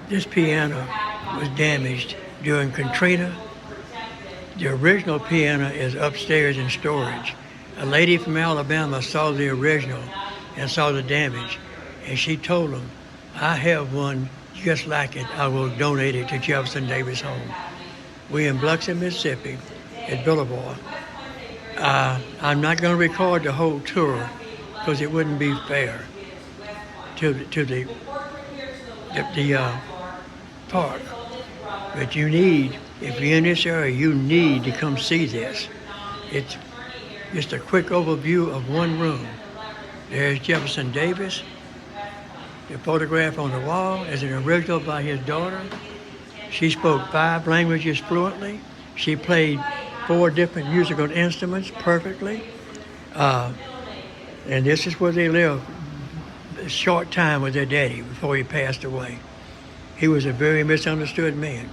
This piano was damaged during Katrina. The original piano is upstairs in storage. A lady from Alabama saw the original and saw the damage, and she told them, I have one just like it. I will donate it to Jefferson Davis Home. We're in Biloxi, Mississippi at Boulevard. I'm not going to record the whole tour because it wouldn't be fair to the park. But you need, if you're in this area, you need to come see this. It's just a quick overview of one room. There's Jefferson Davis. The photograph on the wall is an original by his daughter. She spoke 5 languages fluently. She played 4 different musical instruments perfectly. And this is where they lived a short time with their daddy before he passed away. He was a very misunderstood man.